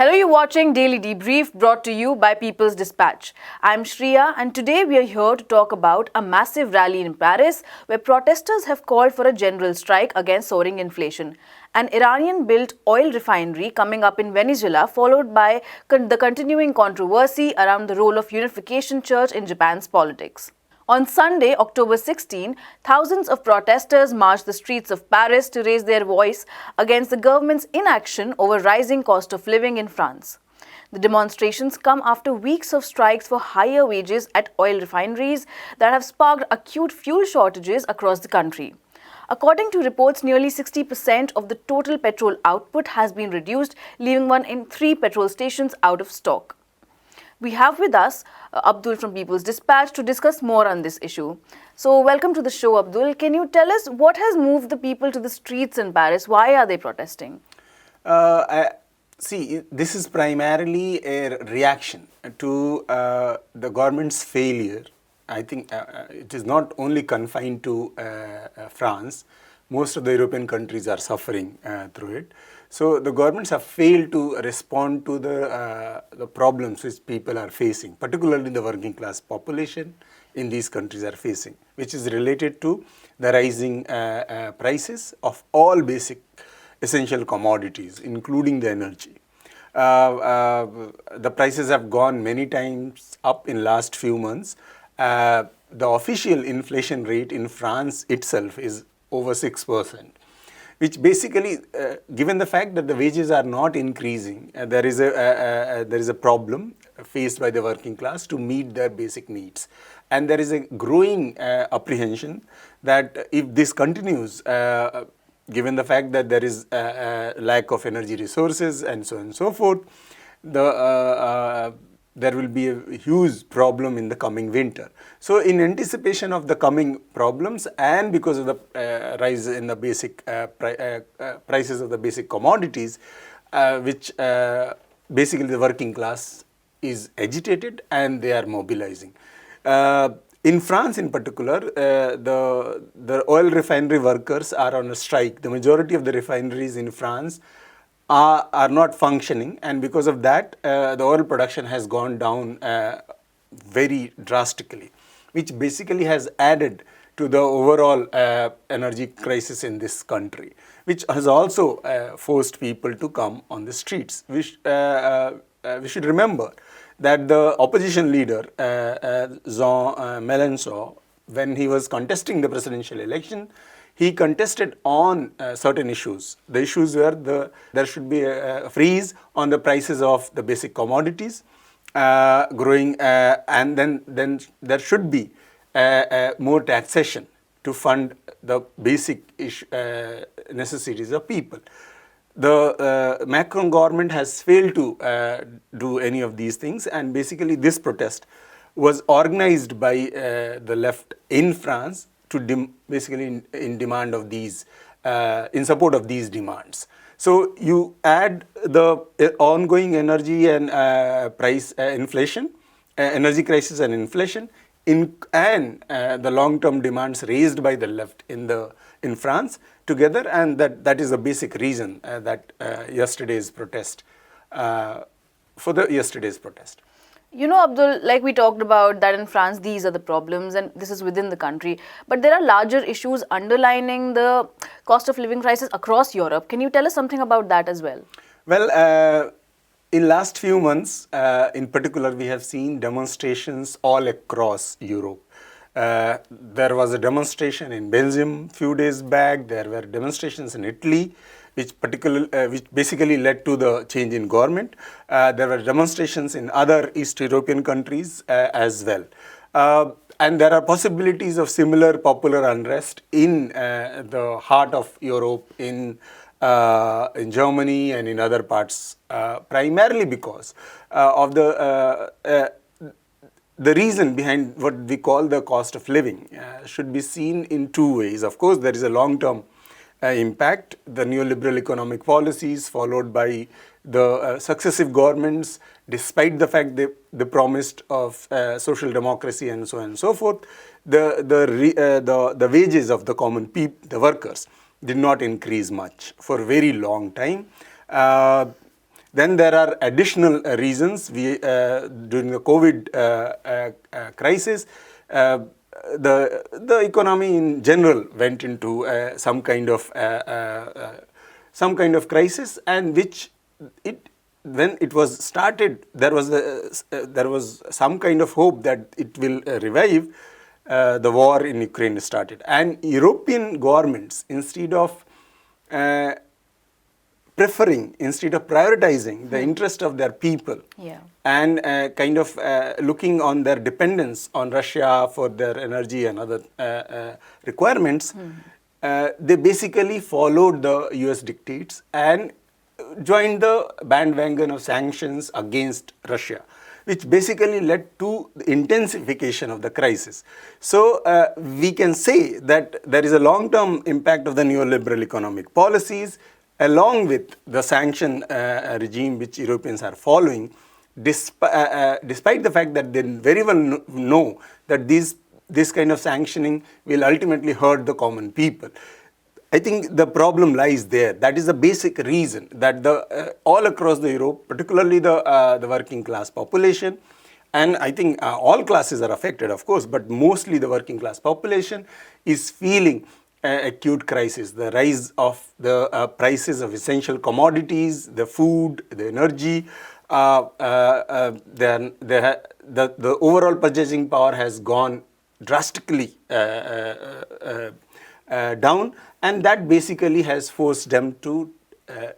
Hello, you're watching Daily Debrief brought to you by People's Dispatch. I'm Shreya and today we are here to talk about a massive rally in Paris where protesters have called for a general strike against soaring inflation. An Iranian-built oil refinery coming up in Venezuela followed by the continuing controversy around the role of Unification Church in Japan's politics. On Sunday, October 16, thousands of protesters marched the streets of Paris to raise their voice against the government's inaction over rising cost of living in France. The demonstrations come after weeks of strikes for higher wages at oil refineries that have sparked acute fuel shortages across the country. According to reports, nearly 60% of the total petrol output has been reduced, leaving 1 in 3 petrol stations out of stock. We have with us Abdul from People's Dispatch to discuss more on this issue. So, welcome to the show, Abdul. Can you tell us what has moved the people to the streets in Paris? Why are they protesting? See, this is primarily a reaction to the government's failure. I think it is not only confined to France. Most of the European countries are suffering through it. So the governments have failed to respond to the problems which people are facing, particularly the working class population in these countries are facing, which is related to the rising prices of all basic essential commodities, including the energy. The prices have gone many times up in last few months. The official inflation rate in France itself is over 6%. Which basically, given the fact that the wages are not increasing, there is a problem faced by the working class to meet their basic needs. And there is a growing apprehension that if this continues, given the fact that there is a lack of energy resources and so on and so forth, there will be a huge problem in the coming winter. So in anticipation of the coming problems and because of the rise in the basic prices of the basic commodities, which basically the working class is agitated and they are mobilizing. In France in particular, the oil refinery workers are on a strike. The majority of the refineries in France are not functioning, and because of that, the oil production has gone down very drastically, which basically has added to the overall energy crisis in this country, which has also forced people to come on the streets. We should remember that the opposition leader, Jean Mélenchon, when he was contesting the presidential election, he contested on certain issues. The issues were there should be a freeze on the prices of the basic commodities growing, and then there should be more taxation to fund the basic necessities of people. The Macron government has failed to do any of these things, and basically this protest was organized by the left in France to basically in demand of these, in support of these demands. So you add the ongoing energy and price inflation, energy crisis and inflation, and the long-term demands raised by the left in France together, and that is the basic reason that yesterday's protest. You know, Abdul, like we talked about that in France, these are the problems and this is within the country. But there are larger issues underlining the cost of living crisis across Europe. Can you tell us something about that as well? Well, in last few months, in particular, we have seen demonstrations all across Europe. There was a demonstration in Belgium a few days back. There were demonstrations in Italy, which basically led to the change in government. There were demonstrations in other East European countries as well. And there are possibilities of similar popular unrest in the heart of Europe, in Germany and in other parts, primarily because of the reason behind what we call the cost of living should be seen in two ways. Of course, there is a long-term impact, the neoliberal economic policies followed by the successive governments, despite the fact they promised of social democracy and so on and so forth, the wages of the common people, the workers, did not increase much for a very long time. Then there are additional reasons. During the COVID crisis, the economy in general went into some kind of crisis, and which when it was started, there was some kind of hope that it will revive. The war in Ukraine started, and European governments, instead of prioritizing the interest of their people, and looking on their dependence on Russia for their energy and other requirements, they basically followed the US dictates and joined the bandwagon of sanctions against Russia, which basically led to the intensification of the crisis. So we can say that there is a long-term impact of the neoliberal economic policies, along with the sanction regime which Europeans are following, despite the fact that they very well know that this kind of sanctioning will ultimately hurt the common people. I think the problem lies there. That is the basic reason that all across the Europe, particularly the working class population, and I think all classes are affected, of course, but mostly the working class population is feeling acute crisis. The rise of the prices of essential commodities, the food, the energy, then the overall purchasing power has gone drastically down, and that basically has forced them to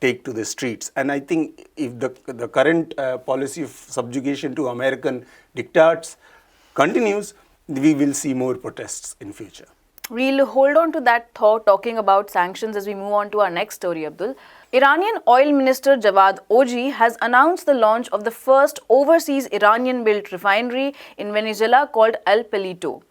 take to the streets. And I think if the current policy of subjugation to American diktats continues, we will see more protests in future. We'll hold on to that thought talking about sanctions as we move on to our next story, Abdul. Iranian Oil Minister Javad Oji has announced the launch of the first overseas Iranian-built refinery in Venezuela called El Pelito.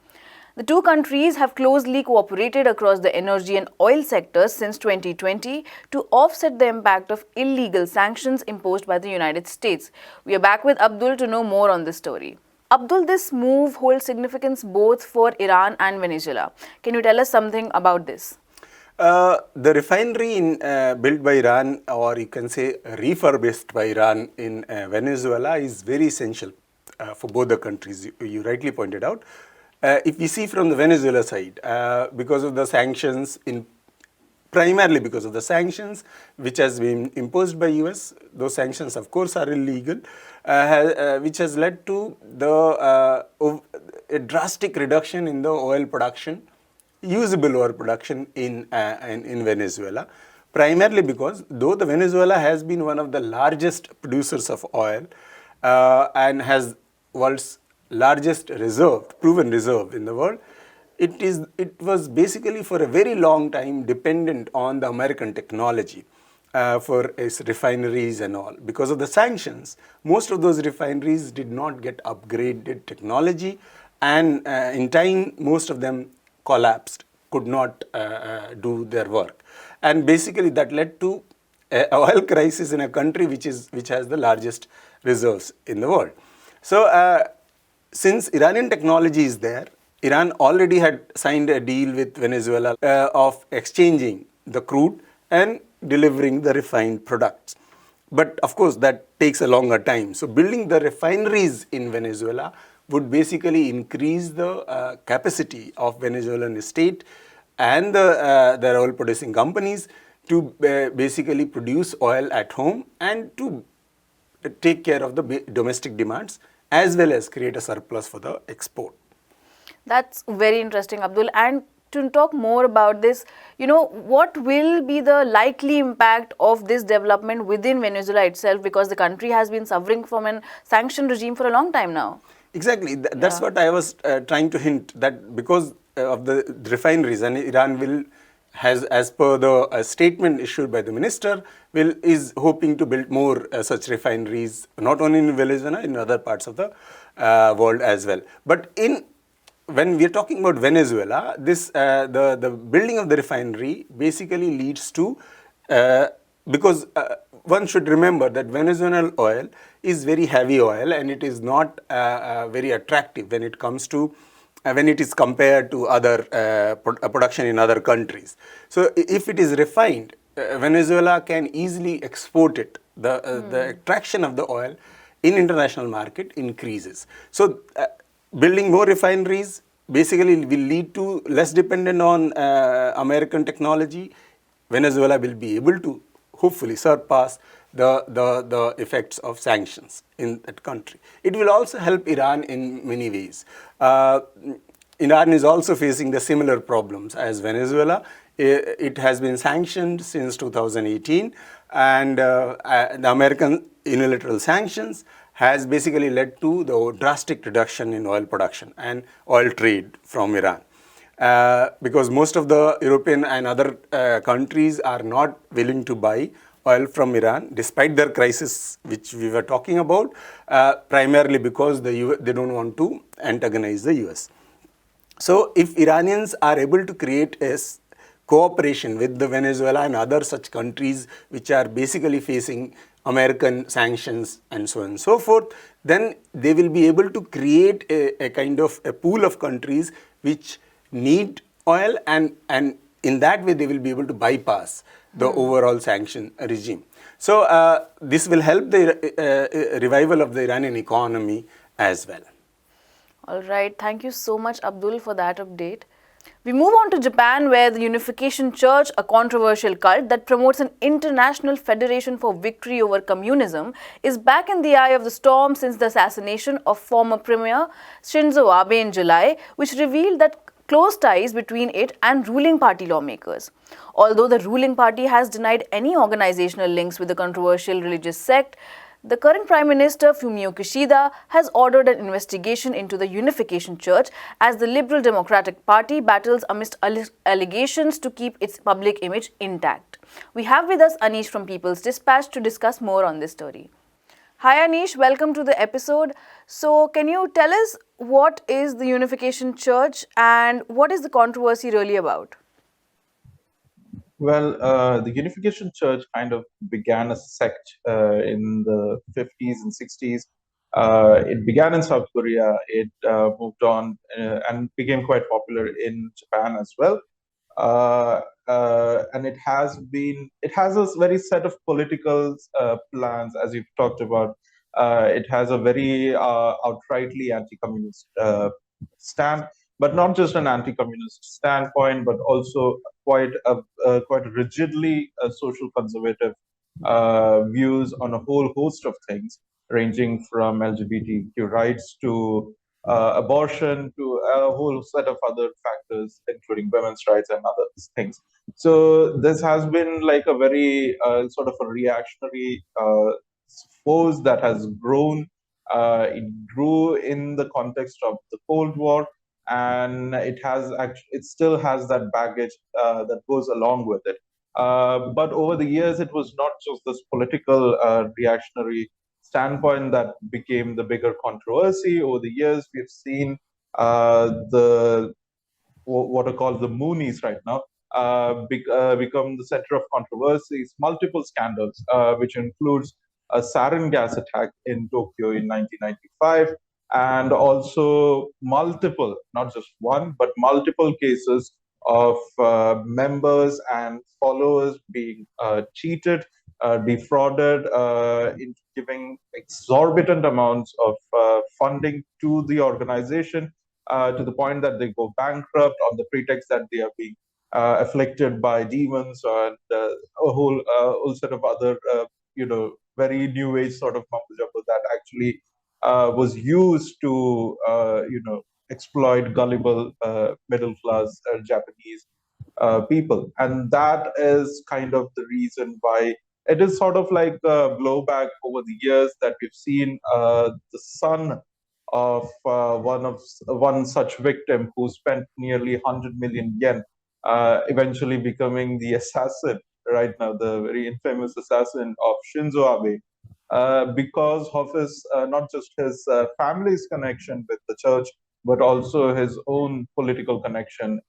The two countries have closely cooperated across the energy and oil sectors since 2020 to offset the impact of illegal sanctions imposed by the United States. We are back with Abdul to know more on this story. Abdul, this move holds significance both for Iran and Venezuela. Can you tell us something about this? The refinery built by Iran, or you can say refurbished by Iran in Venezuela, is very essential for both the countries. You rightly pointed out. If we see from the Venezuela side, because of the sanctions, primarily because of the sanctions which has been imposed by US, those sanctions of course are illegal, which has led to a drastic reduction in the oil production, usable oil production in Venezuela, primarily because though the Venezuela has been one of the largest producers of oil and has world's largest proven reserve in the world, it was basically for a very long time dependent on the American technology for its refineries and all. Because of the sanctions, most of those refineries did not get upgraded technology, and in time most of them collapsed, could not do their work. And basically that led to an oil crisis in a country which has the largest reserves in the world. So since Iranian technology is there, Iran already had signed a deal with Venezuela of exchanging the crude and delivering the refined products. But of course, that takes a longer time. So building the refineries in Venezuela would basically increase the capacity of Venezuelan state and their oil producing companies to basically produce oil at home and to take care of the domestic demands, as well as create a surplus for the export. That's very interesting, Abdul. And to talk more about this, what will be the likely impact of this development within Venezuela itself, because the country has been suffering from a sanction regime for a long time now? Exactly. That's what I was trying to hint, that because of the refineries, and Iran has, as per the statement issued by the minister, is hoping to build more such refineries, not only in Venezuela, in other parts of the world as well. But when we are talking about Venezuela, the building of the refinery basically leads to, because one should remember that Venezuelan oil is very heavy oil, and it is not very attractive when it comes to when it is compared to other production in other countries. So if it is refined, Venezuela can easily export it the attraction of the oil in international market increases. So building more refineries basically will lead to less dependent on American technology. Venezuela will be able to hopefully surpass the effects of sanctions in that country. It will also help Iran in many ways. Iran is also facing the similar problems as Venezuela. It has been sanctioned since 2018, and the American unilateral sanctions has basically led to the drastic reduction in oil production and oil trade from Iran. Because most of the European and other countries are not willing to buy oil from Iran, despite their crisis, which we were talking about, primarily because they don't want to antagonize the US. So if Iranians are able to create a cooperation with the Venezuela and other such countries which are basically facing American sanctions and so on and so forth, then they will be able to create a kind of a pool of countries which need oil, and in that way they will be able to bypass the overall sanction regime. So this will help the revival of the Iranian economy as well. All right, thank you so much, Abdul, for that update. We move on to Japan, where the Unification Church, a controversial cult that promotes an international federation for victory over communism, is back in the eye of the storm since the assassination of former Premier Shinzo Abe in July, which revealed that close ties between it and ruling party lawmakers. Although the ruling party has denied any organizational links with the controversial religious sect, the current Prime Minister Fumio Kishida has ordered an investigation into the Unification Church as the Liberal Democratic Party battles amidst allegations to keep its public image intact. We have with us Anish from People's Dispatch to discuss more on this story. Hi Anish, welcome to the episode. So, can you tell us what is the Unification Church and what is the controversy really about? Well, the Unification Church kind of began as a sect in the 50s and 60s. It began in South Korea. It moved on and became quite popular in Japan as well. And it has a very set of political plans, as you've talked about. It has a very outrightly anti-communist stand, but not just an anti-communist standpoint, but also quite rigidly social conservative views on a whole host of things, ranging from LGBTQ rights to abortion to a whole set of other factors, including women's rights and other things. So this has been like a very sort of a reactionary force that has grown. It grew in the context of the Cold War, and it still has that baggage that goes along with it. But over the years, it was not just this political reactionary standpoint that became the bigger controversy. Over the years, we've seen the what are called the Moonies right now become the center of controversies, multiple scandals, which includes a sarin gas attack in Tokyo in 1995, and also multiple, not just one, but multiple cases of members and followers being cheated, defrauded, into giving exorbitant amounts of funding to the organization, to the point that they go bankrupt on the pretext that they are being afflicted by demons and whole set of other, very new age sort of mumbo jumbo that actually was used to, exploit gullible middle class Japanese people. And that is kind of the reason why it is sort of like a blowback over the years that we've seen the son of one such victim who spent nearly 100 million yen, eventually becoming the assassin right now, the very infamous assassin of Shinzo Abe, because of his not just his family's connection with the church, but also his own political connection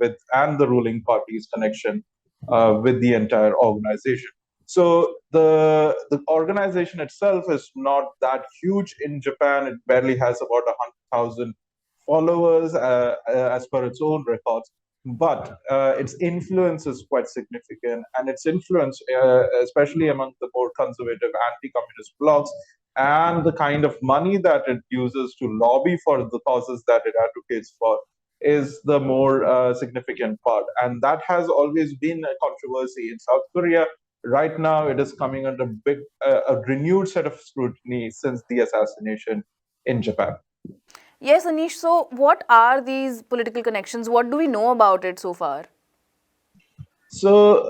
with and the ruling party's connection with the entire organization. So the organization itself is not that huge in Japan. It barely has about 100,000 followers as per its own records. but its influence is quite significant, and its influence, especially among the more conservative anti-communist blocs, and the kind of money that it uses to lobby for the causes that it advocates for, is the more significant part. And that has always been a controversy in South Korea. Right now, it is coming under a renewed set of scrutiny since the assassination in Japan. Yes, Anish, so what are these political connections? What do we know about it so far? So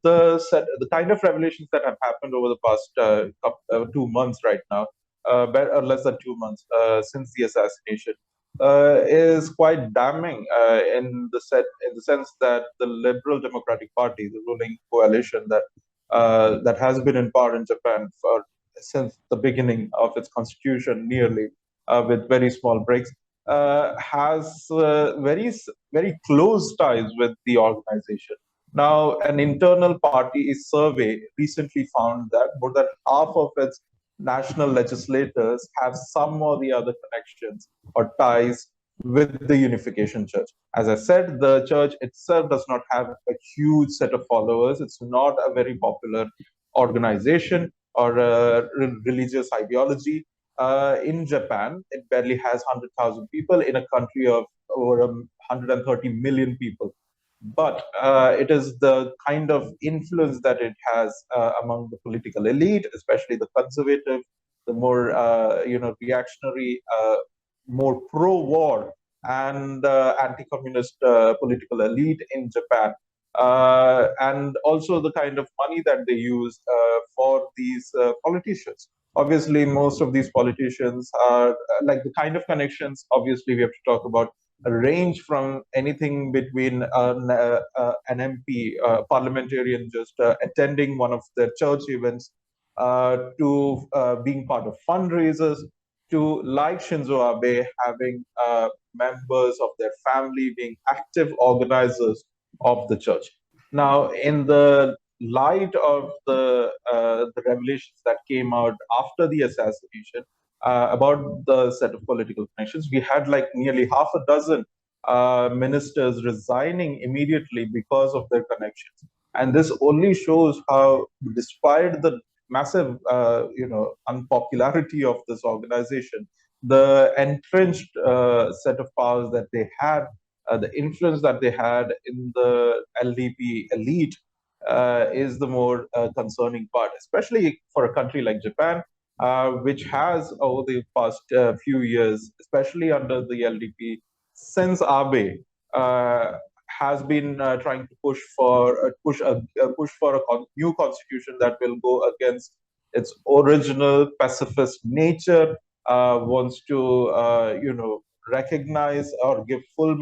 the kind of revelations that have happened over the past 2 months right now, or less than 2 months since the assassination, is quite damning in the sense that the Liberal Democratic Party, the ruling coalition that has been in power in Japan for since the beginning of its constitution, nearly with very small breaks, has very close ties with the organization. Now, an internal party survey recently found that more than half of its national legislators have some or the other connections or ties with the Unification Church. As I said, the church itself does not have a huge set of followers. It's not a very popular organization or a religious ideology. In Japan, it barely has 100,000 people in a country of over 130 million people, but it is the kind of influence that it has among the political elite, especially the conservative, the more reactionary, more pro-war and anti-communist political elite in Japan, and also the kind of money that they use for these politicians. Obviously, most of these politicians are like the kind of connections. Obviously, we have to talk about range from anything between an MP, parliamentarian, just attending one of the church events, to being part of fundraisers, to like Shinzo Abe having members of their family being active organizers of the church. Now, in the light of the revelations that came out after the assassination, about the set of political connections, we had like nearly half a dozen ministers resigning immediately because of their connections. And this only shows how, despite the massive, unpopularity of this organization, the entrenched set of powers that they had, the influence that they had in the LDP elite, is the more concerning part, especially for a country like Japan, which has over the past few years, especially under the LDP, since Abe has been trying to push for a new constitution that will go against its original pacifist nature, wants to recognize or give full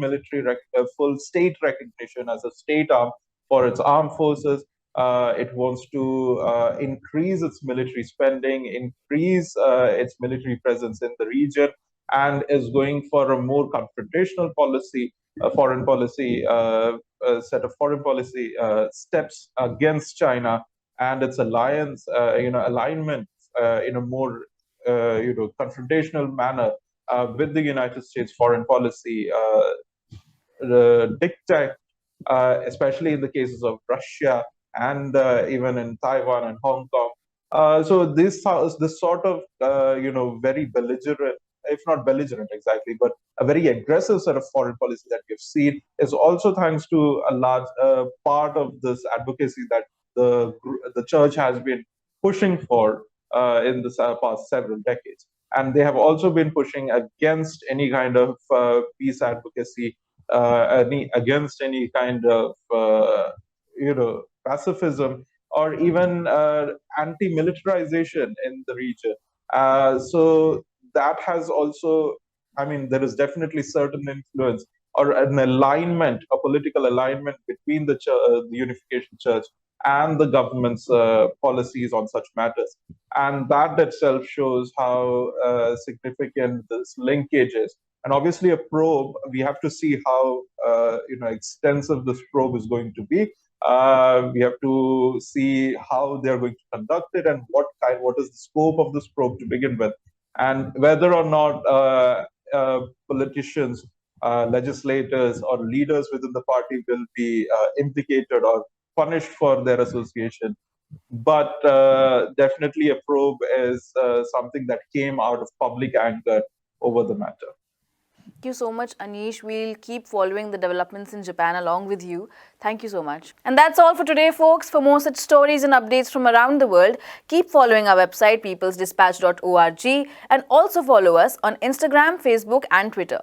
state recognition as a state arm for its armed forces. It wants to increase its military spending, increase its military presence in the region, and is going for a more confrontational policy, foreign policy, set of foreign policy steps against China and its alignment in a more confrontational manner with the United States foreign policy dictate, especially in the cases of Russia and even in Taiwan and Hong Kong. So this sort of very belligerent, if not belligerent exactly, but a very aggressive sort of foreign policy that we've seen is also thanks to a large part of this advocacy that the church has been pushing for in the past several decades. And they have also been pushing against any kind of peace advocacy, against any kind of pacifism, or even anti-militarization in the region. So that has also, I mean, there is definitely certain influence or an alignment, a political alignment between the Unification Church and the government's policies on such matters. And that itself shows how significant this linkage is. And obviously, a probe, we have to see how extensive this probe is going to be. We have to see how they're going to conduct it, and what is the scope of this probe to begin with, and whether or not politicians legislators or leaders within the party will be implicated or punished for their association. But definitely a probe is something that came out of public anger over the matter. Thank you so much, Anish. We'll keep following the developments in Japan along with you. Thank you so much. And that's all for today, folks. For more such stories and updates from around the world, keep following our website, peoplesdispatch.org, and also follow us on Instagram, Facebook, and Twitter.